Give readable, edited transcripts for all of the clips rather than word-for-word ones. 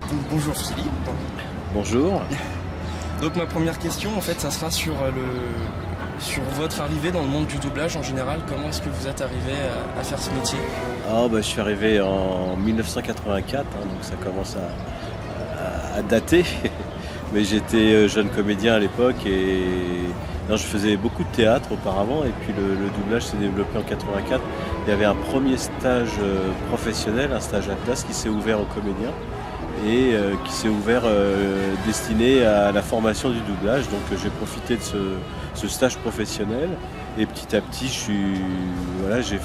Donc, bonjour Philippe. Bonjour. Donc ma première question, en fait, ça sera sur votre arrivée dans le monde du doublage en général. Comment est-ce que vous êtes arrivé à faire ce métier? Je suis arrivé en 1984, donc ça commence à dater. Mais j'étais jeune comédien à l'époque et je faisais beaucoup de théâtre auparavant. Et puis le doublage s'est développé en 84. Il y avait un premier stage professionnel, un stage à classe qui s'est ouvert aux comédiens et qui s'est ouvert destiné à la formation du doublage. Donc j'ai profité de ce stage professionnel et petit à petit j'ai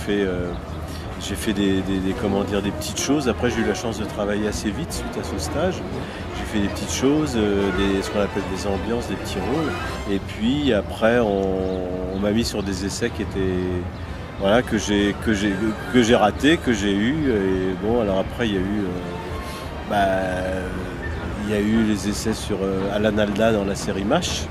fait des petites choses. Après j'ai eu la chance de travailler assez vite suite à ce stage. J'ai fait des petites choses, ce qu'on appelle des ambiances, des petits rôles. Et puis après on m'a mis sur des essais qui étaient que j'ai raté, que j'ai eu. Et bon, alors après il y a eu les essais sur Alan Alda dans la série MASH,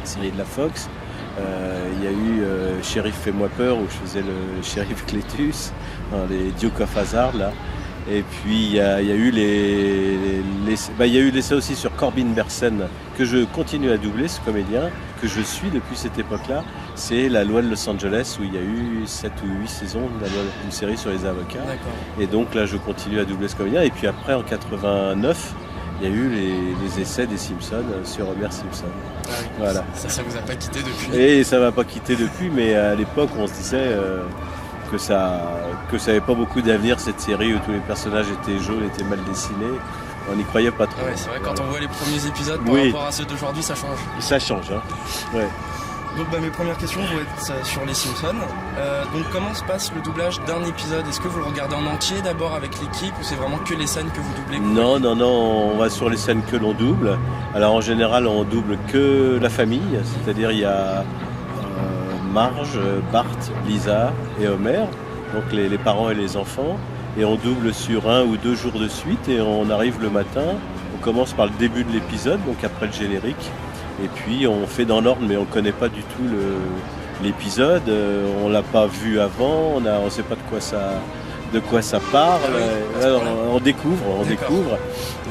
série de la Fox. Il y a eu Shérif Fais-moi peur où je faisais le shérif Clétus dans les Duke of Hazzard là. Et puis il y a eu l'essai aussi sur Corbin Bernsen que je continue à doubler, ce comédien que je suis depuis cette époque-là. C'est La Loi de Los Angeles où il y a eu 7 ou 8 saisons d'une série sur les avocats. D'accord. Et donc là je continue à doubler ce comédien. Et puis après en 89 il y a eu les essais des Simpsons sur Homer Simpson. Ah oui. Voilà. Ça vous a pas quitté depuis? Et ça m'a pas quitté depuis, mais à l'époque on se disait que ça avait pas beaucoup d'avenir cette série où tous les personnages étaient jaunes, étaient mal dessinés. On n'y croyait pas trop. Ouais, c'est vrai, quand on voit les premiers épisodes par rapport à ceux d'aujourd'hui, ça change. Ça change, hein. Ouais. Donc mes premières questions vont être sur les Simpsons. Donc comment se passe le doublage d'un épisode? Est-ce que vous le regardez en entier d'abord avec l'équipe ou c'est vraiment que les scènes que vous doublez? Non, on va sur les scènes que l'on double. Alors en général on double que la famille, c'est-à-dire il y a Marge, Bart, Lisa et Homer, donc les parents et les enfants. Et on double sur 1 ou 2 jours de suite et on arrive le matin. On commence par le début de l'épisode, donc après le générique. Et puis on fait dans l'ordre, mais on ne connaît pas du tout l'épisode. On ne l'a pas vu avant, on ne sait pas de quoi ça parle. On découvre.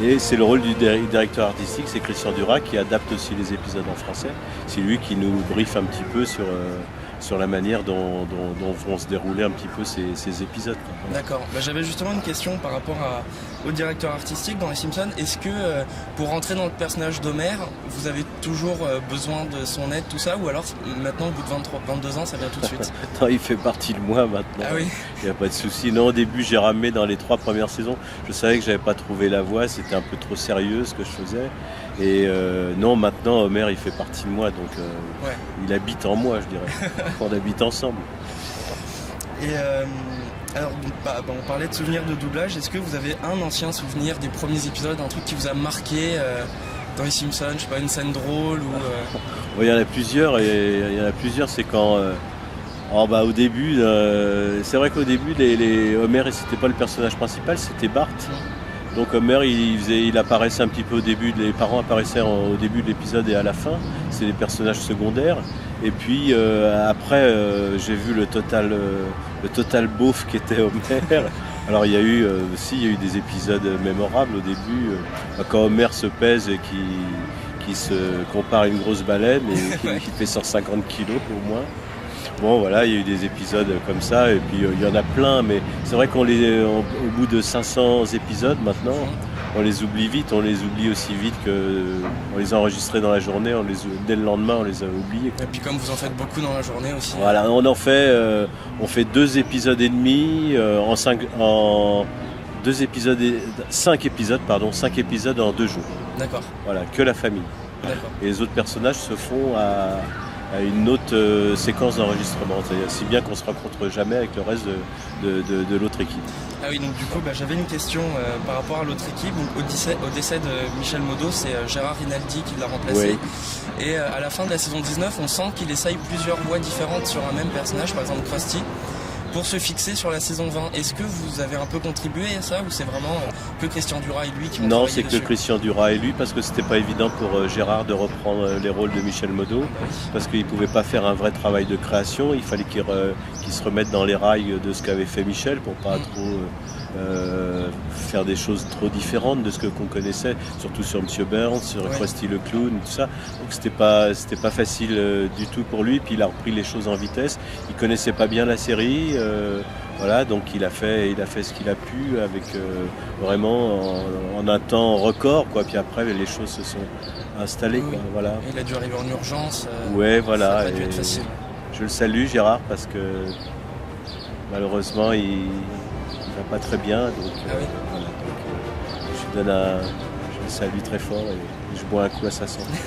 Et c'est le rôle du directeur artistique, c'est Christian Duras qui adapte aussi les épisodes en français. C'est lui qui nous briefe un petit peu sur la manière dont vont se dérouler un petit peu ces épisodes. D'accord. J'avais justement une question par rapport au directeur artistique dans les Simpsons. Est-ce que pour rentrer dans le personnage d'Homer, vous avez toujours besoin de son aide, tout ça, ou alors maintenant au bout de 22 ans, ça vient tout de suite? Non, il fait partie de moi maintenant. Ah oui. Il n'y a pas de souci. Non, au début, j'ai ramé dans les 3 premières saisons. Je savais que j'avais pas trouvé la voix, c'était un peu trop sérieux ce que je faisais. Et non, maintenant, Homer, il fait partie de moi, donc il habite en moi, je dirais. On habite ensemble. Et alors, on parlait de souvenirs de doublage. Est-ce que vous avez un ancien souvenir des premiers épisodes, un truc qui vous a marqué dans les Simpsons, je sais pas, une scène drôle ou Il y en a plusieurs, c'est quand... au début, c'est vrai qu'au début, Homer, c'était pas le personnage principal, c'était Bart. Donc Homer, il apparaissait un petit peu au début, les parents apparaissaient au début de l'épisode et à la fin, c'est les personnages secondaires. Et puis après, j'ai vu le total beauf qui était Homer. Alors il y a eu des épisodes mémorables au début, quand Homer se pèse et qui se compare à une grosse baleine et qui fait 150 kilos au moins. Bon voilà, il y a eu des épisodes comme ça et puis il y en a plein, mais c'est vrai qu'au bout de 500 épisodes maintenant, on les oublie vite, on les oublie aussi vite qu'on les a enregistrés dans la journée, dès le lendemain on les a oubliés. Et puis comme vous en faites beaucoup dans la journée aussi. Voilà, on fait 2 épisodes et demi en 5 épisodes en 2 jours. D'accord. Voilà, que la famille. D'accord. Et les autres personnages se font à une autre séquence d'enregistrement, c'est-à-dire si bien qu'on ne se rencontre jamais avec le reste de l'autre équipe. Ah oui, donc du coup j'avais une question par rapport à l'autre équipe. Donc, au décès de Michel Modo, c'est Gérard Rinaldi qui l'a remplacé. Oui. Et à la fin de la saison 19, on sent qu'il essaye plusieurs voix différentes sur un même personnage, par exemple Krusty. pour se fixer sur la saison 20. Est-ce que vous avez un peu contribué à ça ou c'est vraiment que Christian Duras et lui qui ont Non, travaillé c'est que dessus? Christian Duras et lui, parce que c'était pas évident pour Gérard de reprendre les rôles de Michel Modeau, parce qu'il pouvait pas faire un vrai travail de création, il fallait qu'il se remette dans les rails de ce qu'avait fait Michel pour pas trop faire des choses trop différentes de ce qu'on connaissait, surtout sur Monsieur Burns, sur Krusty le Clown, tout ça. Donc c'était pas facile du tout pour lui. Puis il a repris les choses en vitesse. Il connaissait pas bien la série, voilà. Donc il a fait ce qu'il a pu avec vraiment en un temps record, quoi. Puis après les choses se sont installées, quoi. Voilà. Il a dû arriver en urgence. Ouais, voilà. Ça a pas dû être facile. Je le salue, Gérard, parce que malheureusement il va pas très bien, donc, voilà, donc je le salue très fort et je bois un coup à sa santé.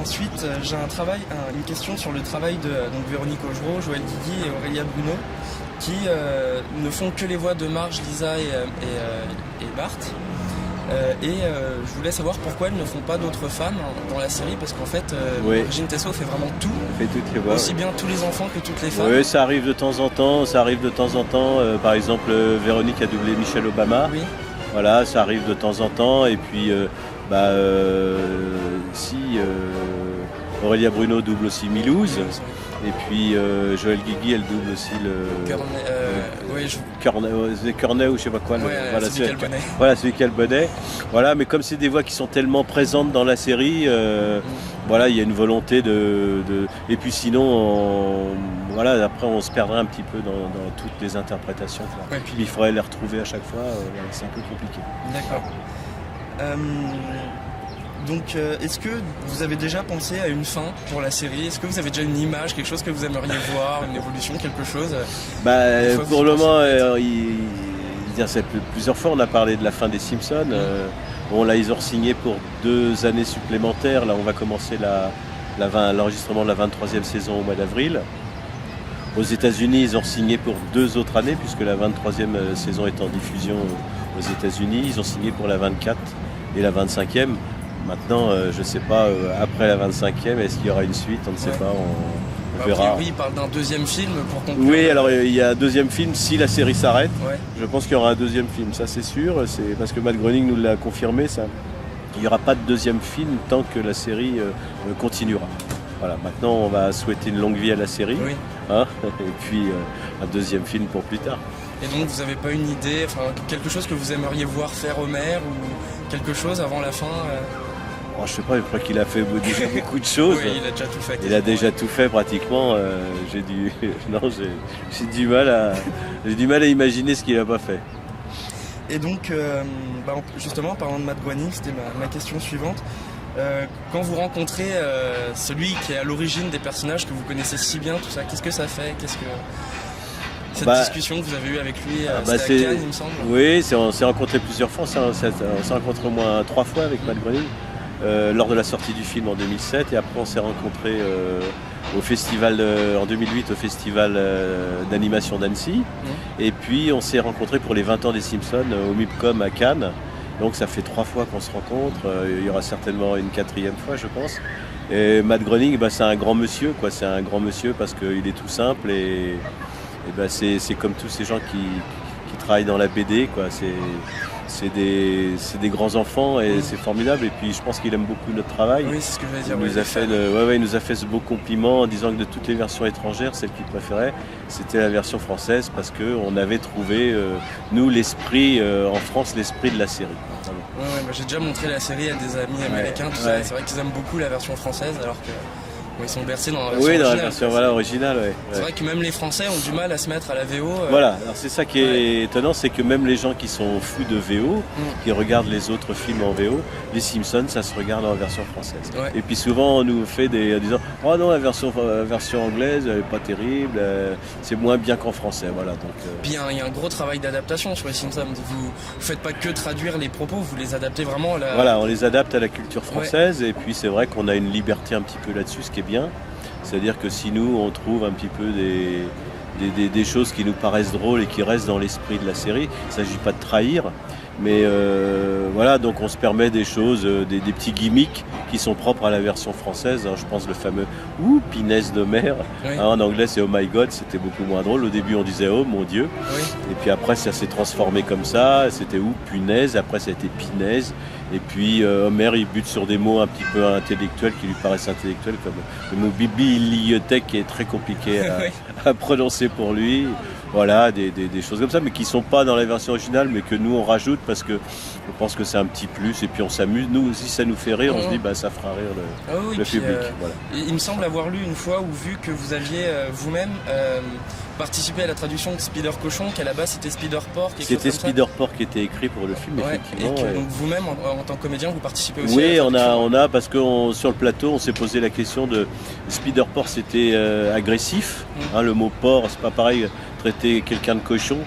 Ensuite, j'ai une question sur le travail de Véronique Augereau, Joël Guigui et Aurélia Bruno, qui ne font que les voix de Marge, Lisa et Bart. Je voulais savoir pourquoi elles ne font pas d'autres femmes dans la série, parce qu'en fait, Brigitte Tessot fait vraiment tout, fait toutes les voix, aussi bien tous les enfants que toutes les femmes. Oui, ça arrive de temps en temps. Par exemple, Véronique a doublé Michelle Obama. Oui. Voilà, ça arrive de temps en temps. Et puis, Aurélia Bruno double aussi Milouz. Et puis Joël Guigui, elle double aussi Cornet ou je sais pas quoi. Voilà, celui qui a le bonnet. Voilà, mais comme c'est des voix qui sont tellement présentes dans la série, voilà, il y a une volonté et puis sinon, voilà, après on se perdrait un petit peu dans toutes les interprétations. Ouais, puis il faudrait les retrouver à chaque fois. Voilà, c'est un peu compliqué. D'accord. Donc, est-ce que vous avez déjà pensé à une fin pour la série? Est-ce que vous avez déjà une image, quelque chose que vous aimeriez voir, une évolution, quelque chose? Pour le moment, plusieurs fois on a parlé de la fin des Simpsons. Bon, là, ils ont signé pour 2 années supplémentaires. Là, on va commencer l'enregistrement de la 23e saison au mois d'avril. Aux États-Unis, ils ont signé pour 2 autres années, puisque la 23e saison est en diffusion aux États-Unis. Ils ont signé pour la 24 et la 25e. Maintenant, je ne sais pas, après la 25e, est-ce qu'il y aura une suite? On ne sait pas, on verra. Oui, il parle d'un 2e film pour conclure. Oui, alors il y a un 2e film si la série s'arrête. Ouais. Je pense qu'il y aura un 2e film, ça c'est sûr. C'est parce que Matt Groening nous l'a confirmé, ça. Il n'y aura pas de 2e film tant que la série continuera. Voilà, maintenant on va souhaiter une longue vie à la série. Oui. Hein, et puis un 2e film pour plus tard. Et donc vous n'avez pas une idée, quelque chose que vous aimeriez voir faire Homer ou quelque chose avant la fin je sais pas, je crois qu'il a fait déjà beaucoup de choses. Oui, il a déjà tout fait. Il a déjà tout fait pratiquement. J'ai du mal à imaginer ce qu'il n'a pas fait. Et donc, justement, en parlant de Matt Groening, c'était ma question suivante. Quand vous rencontrez celui qui est à l'origine des personnages que vous connaissez si bien, tout ça, qu'est-ce que ça fait? Cette discussion que vous avez eue avec lui, c'était à Cannes, il me semble. Oui, on s'est rencontrés plusieurs fois. On s'est rencontrés au moins 3 fois avec Matt Groening. Lors de la sortie du film en 2007 et après on s'est rencontrés au festival en 2008 au festival d'animation d'Annecy et puis on s'est rencontrés pour les 20 ans des Simpsons au MUPCOM à Cannes, donc ça fait 3 fois qu'on se rencontre, il y aura certainement une 4e fois je pense. Et Matt Groening, c'est un grand monsieur, quoi. C'est un grand monsieur parce qu'il est tout simple et c'est comme tous ces gens qui travaillent dans la BD, quoi. C'est des grands enfants et c'est formidable. Et puis je pense qu'il aime beaucoup notre travail. Oui, c'est ce que je vais dire. Il nous a fait ce beau compliment en disant que de toutes les versions étrangères, celle qu'il préférait, c'était la version française parce qu'on avait trouvé, nous, l'esprit, en France, l'esprit de la série. J'ai déjà montré la série à des amis américains. Tout ça, c'est vrai qu'ils aiment beaucoup la version française alors que... Ils sont bercés dans la version originale. Oui, dans la version originale, ouais. C'est vrai que même les Français ont du mal à se mettre à la VO. Voilà, alors c'est ça qui est étonnant, c'est que même les gens qui sont fous de VO, qui regardent les autres films en VO, les Simpsons, ça se regarde en version française. Ouais. Et puis souvent, on nous fait en disant « Oh non, la version anglaise, elle n'est pas terrible, c'est moins bien qu'en français. » Voilà, donc, Puis il y a un gros travail d'adaptation sur les Simpsons. Vous ne faites pas que traduire les propos, vous les adaptez vraiment à la... Voilà, on les adapte à la culture française, et puis c'est vrai qu'on a une liberté un petit peu là-dessus, ce qui est bien. C'est-à-dire que si nous, on trouve un petit peu des choses qui nous paraissent drôles et qui restent dans l'esprit de la série, il ne s'agit pas de trahir, Mais voilà, donc on se permet des choses, des petits gimmicks qui sont propres à la version française. Je pense le fameux « Ouh, Pinesse d'Homère oui. En anglais, c'est « Oh my God », c'était beaucoup moins drôle. Au début, on disait « Oh mon Dieu oui. ». Et puis après, ça s'est transformé comme ça. C'était « Ouh, punaise ». Après, ça a été « Pinaise ». Et puis Homer, il bute sur des mots un petit peu intellectuels qui lui paraissent intellectuels, comme le mot bibliothèque qui est très compliqué à prononcer pour lui. Voilà, des choses comme ça, mais qui ne sont pas dans la version originale, mais que nous on rajoute parce que on pense que c'est un petit plus et puis on s'amuse. Nous aussi, ça nous fait rire, on se dit ça fera rire le public. Voilà. Il me semble avoir lu une fois ou vu que vous aviez vous-même participé à la traduction de Spider Cochon, qu'à la base c'était Spider Porc. C'était Spider Porc qui était écrit pour le film, effectivement. Et que, donc vous-même, en tant que comédien, vous participez aussi oui, à la traduction. on a parce que sur le plateau, on s'est posé la question de Spider Porc, c'était agressif. Le mot porc, c'est pas pareil. Traiter quelqu'un de cochon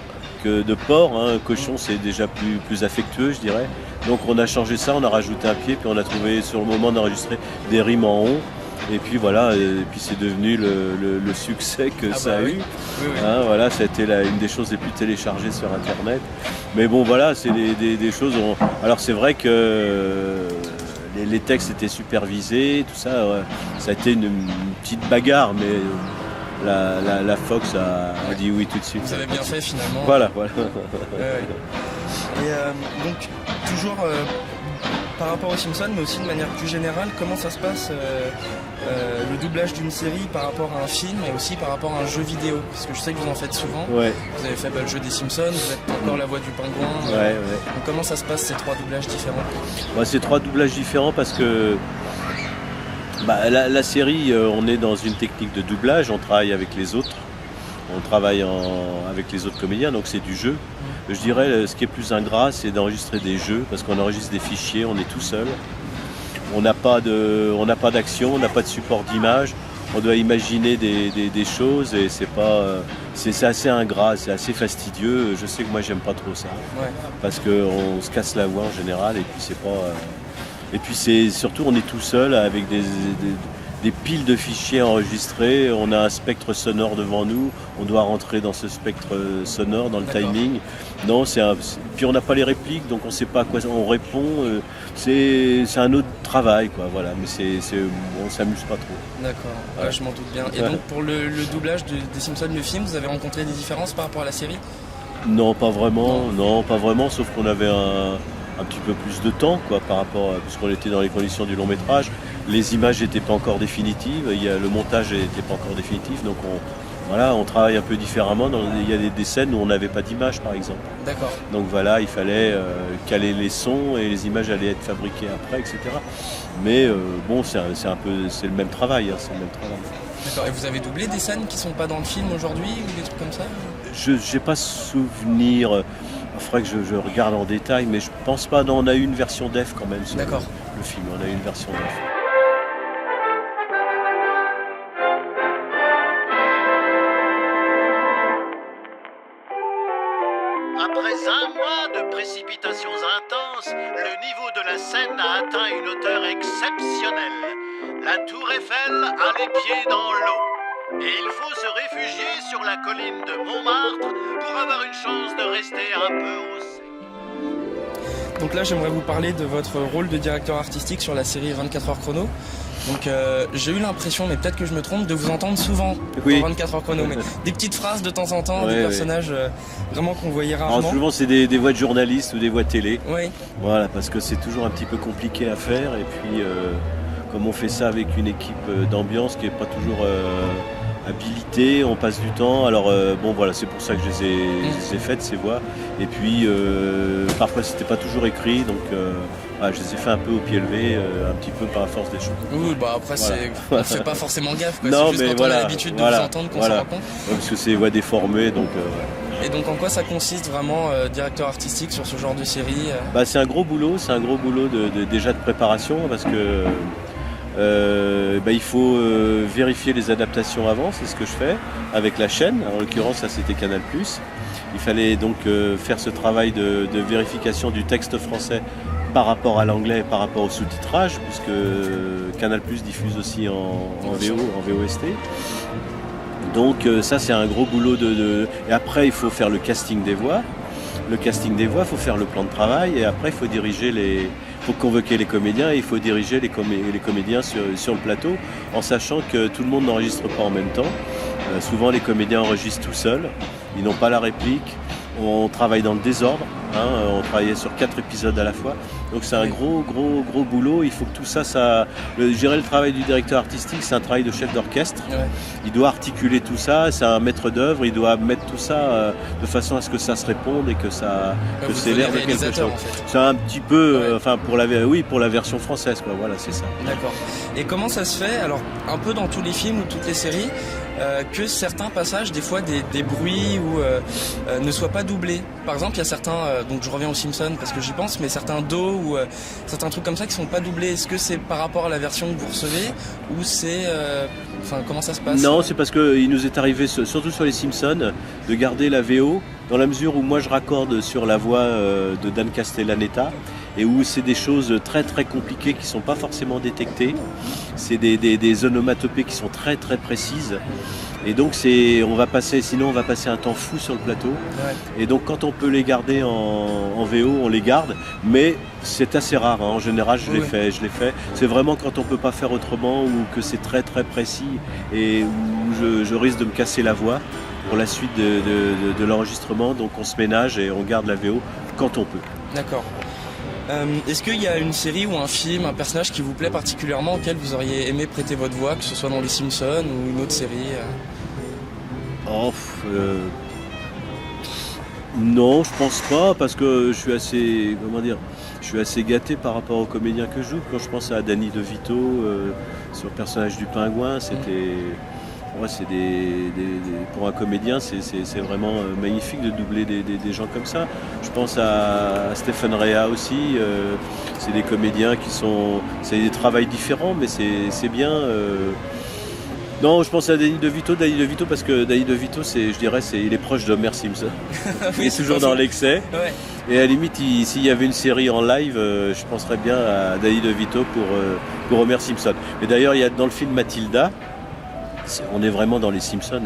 que de porc. Cochon, c'est déjà plus affectueux, je dirais. Donc on a changé ça, on a rajouté un pied, puis on a trouvé sur le moment d'enregistrer des rimes en on. Et puis voilà, et puis c'est devenu le succès que ça a eu. Oui. Voilà, ça a été une des choses les plus téléchargées sur Internet. Mais bon, voilà, c'est des choses. Alors c'est vrai que les textes étaient supervisés, tout ça. Ça a été une petite bagarre, mais. La Fox a dit oui tout de suite. Vous avez bien fait finalement. Voilà. Et donc toujours par rapport aux Simpsons, mais aussi de manière plus générale, comment ça se passe le doublage d'une série par rapport à un film et aussi par rapport à un jeu vidéo? Parce que je sais que vous en faites souvent. Ouais. Vous avez fait le jeu des Simpsons, vous êtes encore la voix du pingouin. Ouais. Donc comment ça se passe ces trois doublages différents? Ces trois doublages différents parce que la série, on est dans une technique de doublage, on travaille avec les autres, on travaille avec les autres comédiens, donc c'est du jeu. Je dirais, ce qui est plus ingrat, c'est d'enregistrer des jeux, parce qu'on enregistre des fichiers, on est tout seul. On n'a pas d'action, on n'a pas de support d'image, on doit imaginer des choses et c'est assez ingrat, c'est assez fastidieux. Je sais que moi j'aime pas trop ça, parce qu'on se casse la voix en général et puis c'est pas... Et puis c'est surtout on est tout seul avec des piles de fichiers enregistrés, on a un spectre sonore devant nous, on doit rentrer dans ce spectre sonore, dans le timing. Non, puis on n'a pas les répliques, donc on ne sait pas à quoi on répond. C'est un autre travail, quoi. Voilà. Mais on s'amuse pas trop. D'accord, je m'en doute bien. Et donc pour le doublage des Simpsons, le film, vous avez rencontré des différences par rapport à la série? Non, pas vraiment. Non, pas vraiment, sauf qu'on avait un petit peu plus de temps, quoi, par rapport puisqu'on était dans les conditions du long métrage. Les images n'étaient pas encore définitives, le montage n'était pas encore définitif, donc on travaille un peu différemment. Il y a des scènes où on n'avait pas d'image, par exemple. D'accord. Donc voilà, il fallait caler les sons et les images allaient être fabriquées après, etc. Mais c'est le même travail. C'est le même travail. D'accord. Et vous avez doublé des scènes qui ne sont pas dans le film aujourd'hui ou des trucs comme ça? Je n'ai pas souvenir. Il faudrait que je regarde en détail, mais je pense pas. Non, on a eu une version def quand même sur le film. On a eu une version def. Après un mois de précipitations intenses, le niveau de la Seine a atteint une hauteur exceptionnelle. La tour Eiffel a les pieds dans l'eau. Et il faut se réfugier sur la colline de Montmartre pour avoir une chance de rester un peu au sec. Donc là, j'aimerais vous parler de votre rôle de directeur artistique sur la série 24 heures chrono. Donc j'ai eu l'impression, mais peut-être que je me trompe, de vous entendre souvent dans 24 heures chrono. Mais des petites phrases de temps en temps, des personnages vraiment qu'on voyait rarement. Alors, souvent c'est des voix de journalistes ou des voix de télé. Oui. Voilà, parce que c'est toujours un petit peu compliqué à faire. Et puis comme on fait ça avec une équipe d'ambiance qui n'est pas toujours... habilité, on passe du temps. Alors c'est pour ça que je les ai faites, ces voix. Et puis parfois c'était pas toujours écrit, donc je les ai fait un peu au pied levé, un petit peu par la force des choses. Oui, après on ne fait pas forcément gaffe, quoi. C'est juste quand on a l'habitude de vous entendre qu'on s'en rend compte. Parce que c'est voix déformées, donc... Et donc en quoi ça consiste vraiment, directeur artistique sur ce genre de série? C'est un gros boulot, déjà de préparation, parce que il faut vérifier les adaptations avant, c'est ce que je fais avec la chaîne. En l'occurrence, ça c'était Canal+. Il fallait donc faire ce travail de vérification du texte français par rapport à l'anglais et par rapport au sous-titrage, puisque Canal+ diffuse aussi en VOST. Donc ça c'est un gros boulot et après il faut faire le casting des voix. le casting des voix, il faut faire le plan de travail et après il faut convoquer les comédiens et il faut diriger les comédiens sur le plateau en sachant que tout le monde n'enregistre pas en même temps. Souvent les comédiens enregistrent tout seuls, ils n'ont pas la réplique, on travaille dans le désordre, on travaillait sur 4 épisodes à la fois, donc c'est un gros boulot, il faut que tout ça, gérer le travail du directeur artistique, c'est un travail de chef d'orchestre, il doit articuler tout ça, c'est un maître d'œuvre, il doit mettre tout ça de façon à ce que ça se réponde et que c'est l'air de quelque chose. En fait. C'est un petit peu, pour la version française, quoi. Voilà, c'est ça. D'accord. Et comment ça se fait, alors un peu dans tous les films ou toutes les séries, que certains passages, des fois des bruits ne soient pas doublés. Par exemple, il y a certains, donc je reviens aux Simpsons parce que j'y pense, mais certains dos ou certains trucs comme ça qui sont pas doublés. Est-ce que c'est par rapport à la version que vous recevez ou c'est, comment ça se passe? Non, c'est parce qu'il nous est arrivé, surtout sur les Simpsons, de garder la VO dans la mesure où moi je raccorde sur la voix de Dan Castellaneta et où c'est des choses très très compliquées qui ne sont pas forcément détectées. C'est des onomatopées qui sont très très précises. Et donc on va passer un temps fou sur le plateau. Ouais. Et donc quand on peut les garder en VO, on les garde. Mais c'est assez rare, En général, je l'ai fait. C'est vraiment quand on ne peut pas faire autrement ou que c'est très très précis et où je risque de me casser la voix pour la suite de l'enregistrement. Donc on se ménage et on garde la VO quand on peut. D'accord. Est-ce qu'il y a une série ou un film, un personnage qui vous plaît particulièrement auquel vous auriez aimé prêter votre voix, que ce soit dans les Simpsons ou une autre série Non, je pense pas parce que je suis assez gâté par rapport aux comédiens que je joue. Quand je pense à Danny DeVito sur le personnage du pingouin, pour un comédien, c'est vraiment magnifique de doubler des gens comme ça. Je pense à Stephen Rea aussi. C'est des comédiens c'est des travails différents, mais c'est bien. Non, je pense à Danny DeVito parce que Danny DeVito, il est proche de Homer Simpson. Il est toujours dans l'excès. Ouais. Et à la limite, s'il y avait une série en live, je penserais bien à Danny DeVito pour Homer Simpson. Mais d'ailleurs, il y a dans le film Matilda, on est vraiment dans les Simpsons.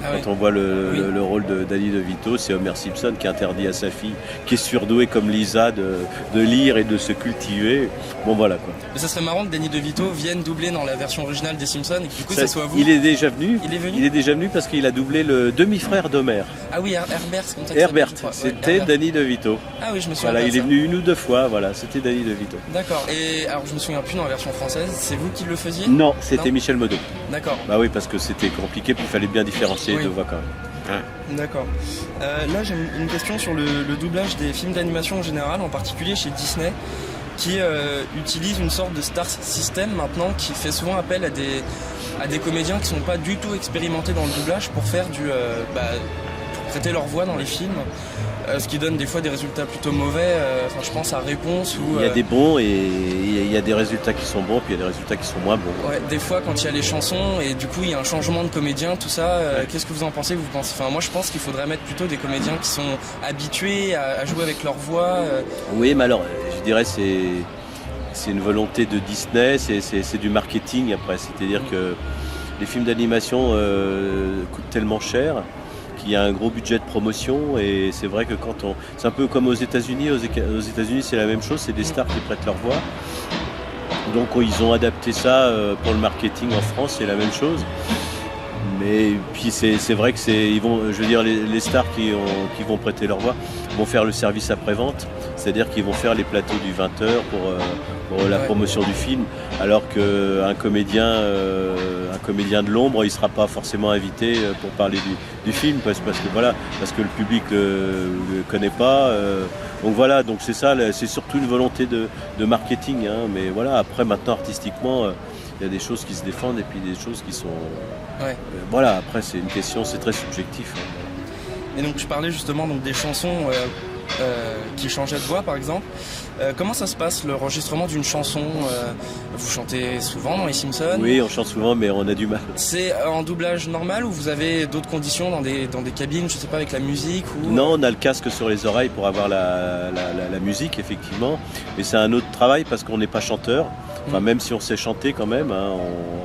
Quand on voit le rôle de Danny DeVito, c'est Homer Simpson qui interdit à sa fille, qui est surdouée comme Lisa, de lire et de se cultiver. Bon, voilà quoi. Mais ça serait marrant que Danny DeVito vienne doubler dans la version originale des Simpsons et que du coup ça soit vous. Il est déjà venu. Il est déjà venu parce qu'il a doublé le demi-frère d'Homer. Ah oui, Herbert, c'est comme ça. Herbert, c'était Danny DeVito. Ah oui, je me souviens. Voilà, il est venu 1 ou 2 fois. Voilà, c'était Danny DeVito. D'accord. Et alors, je me souviens plus dans la version française. C'est vous qui le faisiez? Non, c'était Michel Modo. D'accord. Bah oui, parce que c'était compliqué, puis il fallait bien différencier les deux voix quand même. D'accord. Là, j'ai une question sur le doublage des films d'animation en général, en particulier chez Disney, qui utilise une sorte de star system maintenant, qui fait souvent appel à des comédiens qui sont pas du tout expérimentés dans le doublage pour faire pour prêter leur voix dans les films. Ce qui donne des fois des résultats plutôt mauvais. Je pense à Réponse où... Il y a des bons et il y a des résultats qui sont bons, puis il y a des résultats qui sont moins bons. Ouais, des fois quand il y a les chansons et du coup il y a un changement de comédien, tout ça, qu'est-ce que vous en pensez? Moi je pense qu'il faudrait mettre plutôt des comédiens qui sont habitués à jouer avec leur voix. Oui, mais alors je dirais c'est une volonté de Disney, c'est du marketing après. C'est-à-dire que les films d'animation coûtent tellement cher qu'il y a un gros budget de promotion et c'est vrai que c'est un peu comme aux États-Unis. Aux États-Unis c'est la même chose, c'est des stars qui prêtent leur voix. Donc ils ont adapté ça pour le marketing en France, c'est la même chose. Mais puis c'est vrai que les stars qui vont prêter leur voix vont faire le service après-vente, c'est-à-dire qu'ils vont faire les plateaux du 20h pour la promotion du film, alors qu'un comédien de l'ombre, il ne sera pas forcément invité pour parler du film, parce que le public le connaît pas. Donc voilà, donc c'est ça, c'est surtout une volonté de marketing, mais voilà, après maintenant artistiquement, il y a des choses qui se défendent et puis des choses qui sont... voilà, après c'est une question, c'est très subjectif. Et donc je parlais justement des chansons qui changeaient de voix par exemple. Comment ça se passe l'enregistrement d'une chanson? Vous chantez souvent dans les Simpsons? Oui, on chante souvent, mais on a du mal. C'est en doublage normal ou vous avez d'autres conditions dans des cabines, je sais pas, avec la musique ou... Non, on a le casque sur les oreilles pour avoir la musique, effectivement. Mais c'est un autre travail parce qu'on n'est pas chanteur. Enfin, même si on sait chanter quand même,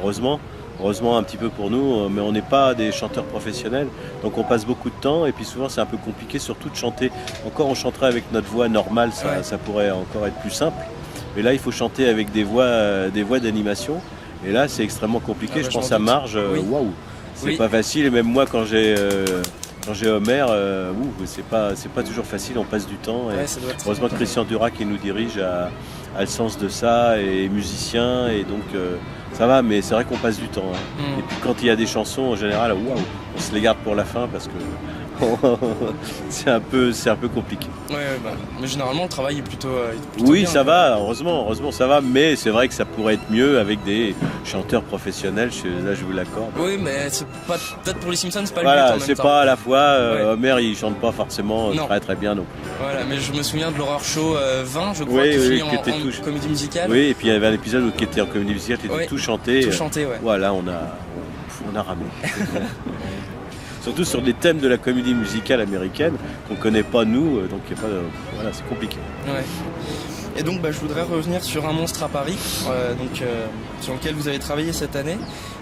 heureusement. Heureusement un petit peu pour nous, mais on n'est pas des chanteurs professionnels, donc on passe beaucoup de temps et puis souvent c'est un peu compliqué, surtout de chanter. Encore on chanterait avec notre voix normale, ça pourrait encore être plus simple, mais là il faut chanter avec des voix d'animation et là c'est extrêmement compliqué. Je pense à Marge, waouh, c'est pas facile, et même moi quand j'ai Homer, c'est pas toujours facile, on passe du temps. Et heureusement que Christian Dura qui nous dirige a le sens de ça et est musicien, et donc ça va, mais c'est vrai qu'on passe du temps. Et puis quand il y a des chansons, en général, on se les garde pour la fin parce que c'est un peu compliqué. Mais généralement le travail est plutôt oui, bien, ça va, heureusement ça va, mais c'est vrai que ça pourrait être mieux avec des chanteurs professionnels, là je vous l'accorde. Oui, mais c'est pas, peut-être pour les Simpsons, c'est pas le but en même c'est temps. pas à la fois, Homer il chante pas forcément très bien non plus. Voilà, mais je me souviens de l'Horror Show 20, je crois, qui finit en comédie musicale. Oui, et puis il y avait un épisode qui était en comédie musicale, qui était tout chanté. Tout chanté, ouais. Voilà, on a ramé. Surtout sur des thèmes de la comédie musicale américaine qu'on connaît pas nous, donc c'est compliqué. Ouais. Et donc je voudrais revenir sur Un monstre à Paris, sur lequel vous avez travaillé cette année.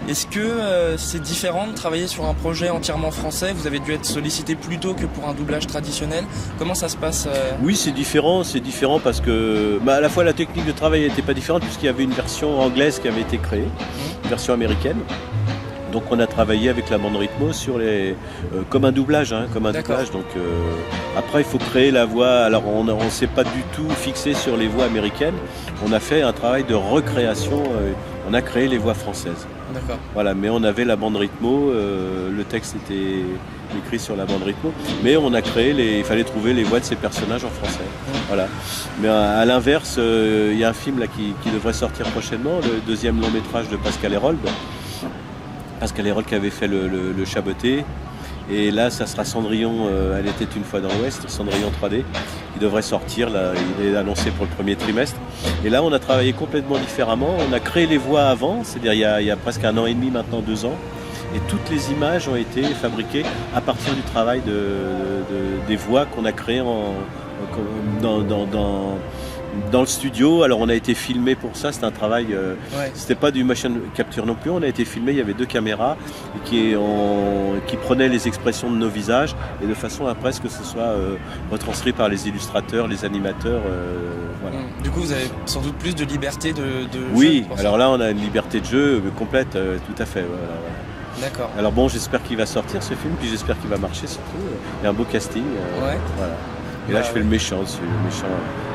Est-ce que c'est différent de travailler sur un projet entièrement français? Vous avez dû être sollicité plus tôt que pour un doublage traditionnel. Comment ça se passe Oui, c'est différent parce que à la fois la technique de travail n'était pas différente puisqu'il y avait une version anglaise qui avait été créée, une version américaine. Donc on a travaillé avec la bande rythmo sur comme un doublage, doublage. Donc après il faut créer la voix. Alors on s'est pas du tout fixé sur les voix américaines. On a fait un travail de recréation. On a créé les voix françaises. D'accord. Voilà, mais on avait la bande rythmo. Le texte était écrit sur la bande rythmo, mais on a créé il fallait trouver les voix de ces personnages en français. Voilà. Mais à l'inverse, il y a un film là qui devrait sortir prochainement, le deuxième long métrage de Pascal Hérold. Pascal Hérold qui avait fait le Chaboté, et là ça sera Cendrillon, Elle était une fois dans l'Ouest, Cendrillon 3D, il devrait sortir, là, il est annoncé pour le premier trimestre. Et là on a travaillé complètement différemment, on a créé les voix avant, c'est-à-dire il y a presque 1 an et demi, maintenant 2 ans, et toutes les images ont été fabriquées à partir du travail des voix qu'on a créées dans le studio. Alors on a été filmé pour ça, c'était un travail, c'était pas du motion capture non plus, on a été filmé, il y avait 2 caméras qui prenaient les expressions de nos visages et de façon à presque que ce soit retranscrit par les illustrateurs, les animateurs. Voilà. Du coup vous avez sans doute plus de liberté de oui, jeu. Alors là on a une liberté de jeu complète, tout à fait. Voilà. D'accord. Alors bon, j'espère qu'il va sortir ce film, puis j'espère qu'il va marcher surtout. Il y a un beau casting. Voilà. Et là je fais le méchant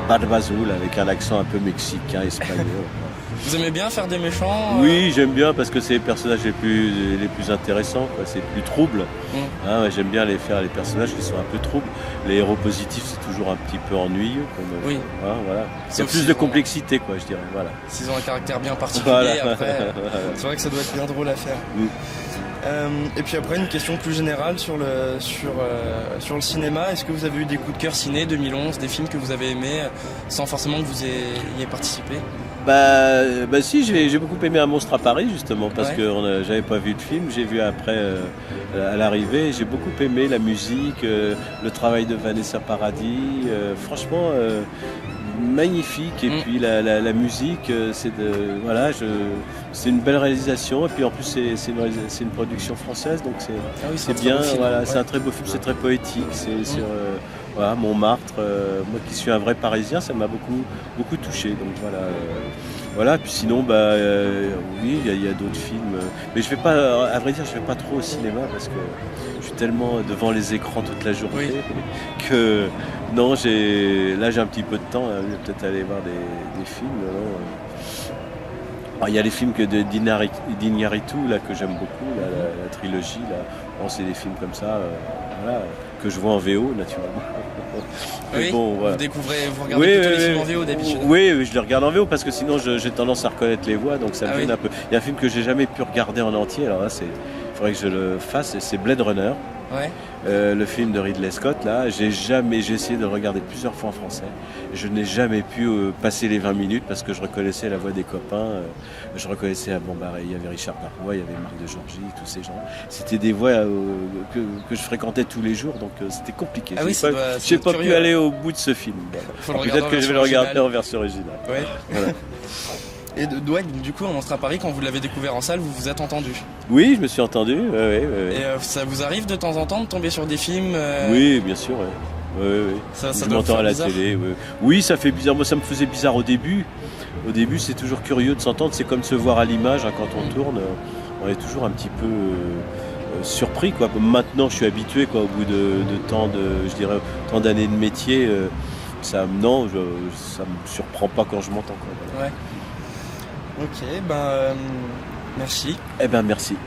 Bad Bazul avec un accent un peu mexicain, espagnol. Vous aimez bien faire des méchants Oui, j'aime bien parce que c'est les personnages les plus intéressants, quoi. C'est plus trouble. J'aime bien faire les personnages qui sont un peu troubles. Les héros positifs, c'est toujours un petit peu ennuyeux. Oui. Voilà. Il y a plus de complexité, quoi, je dirais. Voilà. S'ils ont un caractère bien particulier, après, c'est vrai que ça doit être bien drôle à faire. Et puis après, une question plus générale sur le cinéma. Est-ce que vous avez eu des coups de cœur ciné 2011, des films que vous avez aimés sans forcément que vous ayez participé? Si, j'ai beaucoup aimé Un monstre à Paris justement parce que j'avais pas vu de film, j'ai vu après à l'arrivée. J'ai beaucoup aimé la musique, le travail de Vanessa Paradis, franchement magnifique. Et puis la musique, c'est une belle réalisation, et puis en plus c'est une production française, donc c'est bien. C'est un très beau film, c'est très poétique, c'est sur Montmartre. Moi qui suis un vrai Parisien, ça m'a beaucoup touché. Donc voilà. Puis sinon, oui, il y a d'autres films. Mais je vais pas, à vrai dire, je vais pas trop au cinéma parce que je suis tellement devant les écrans toute la journée que non, j'ai un petit peu de temps. Je vais peut-être aller voir des films. Alors, il y a les films d'Iñárritu là que j'aime beaucoup, la trilogie là. Bon, c'est des films comme ça, que je vois en VO naturellement. Oui, bon, vous regardez plutôt les films en VO d'habitude. Oui, je les regarde en VO parce que sinon j'ai tendance à reconnaître les voix, donc ça me gêne un peu. Il y a un film que j'ai jamais pu regarder en entier, alors là il faudrait que je le fasse, c'est Blade Runner. Le film de Ridley Scott, là, j'ai essayé de le regarder plusieurs fois en français. Je n'ai jamais pu passer les 20 minutes parce que je reconnaissais la voix des copains. Je reconnaissais, il y avait Richard Darbois, il y avait Marc de Giorgi, tous ces gens. C'était des voix que je fréquentais tous les jours, donc c'était compliqué. Je n'ai pas pu aller au bout de ce film. Peut-être que je vais le regarder en version originale. Voilà. Et ouais, du coup, en Monstre à Paris, quand vous l'avez découvert en salle, vous vous êtes entendu. Oui, je me suis entendu. Ouais. Et ça vous arrive de temps en temps de tomber sur des films Oui, bien sûr. Ouais. Ça je doit m'entends faire à la bizarre. télé. Ouais. Oui, ça fait bizarre. Moi, ça me faisait bizarre au début. Au début, c'est toujours curieux de s'entendre. C'est comme se voir à l'image hein, quand on tourne. On est toujours un petit peu surpris, quoi. Maintenant, je suis habitué, quoi. Au bout de tant d'années de métier, ça me surprend pas quand je m'entends, quoi. Ouais. Ok, merci. Eh ben, merci.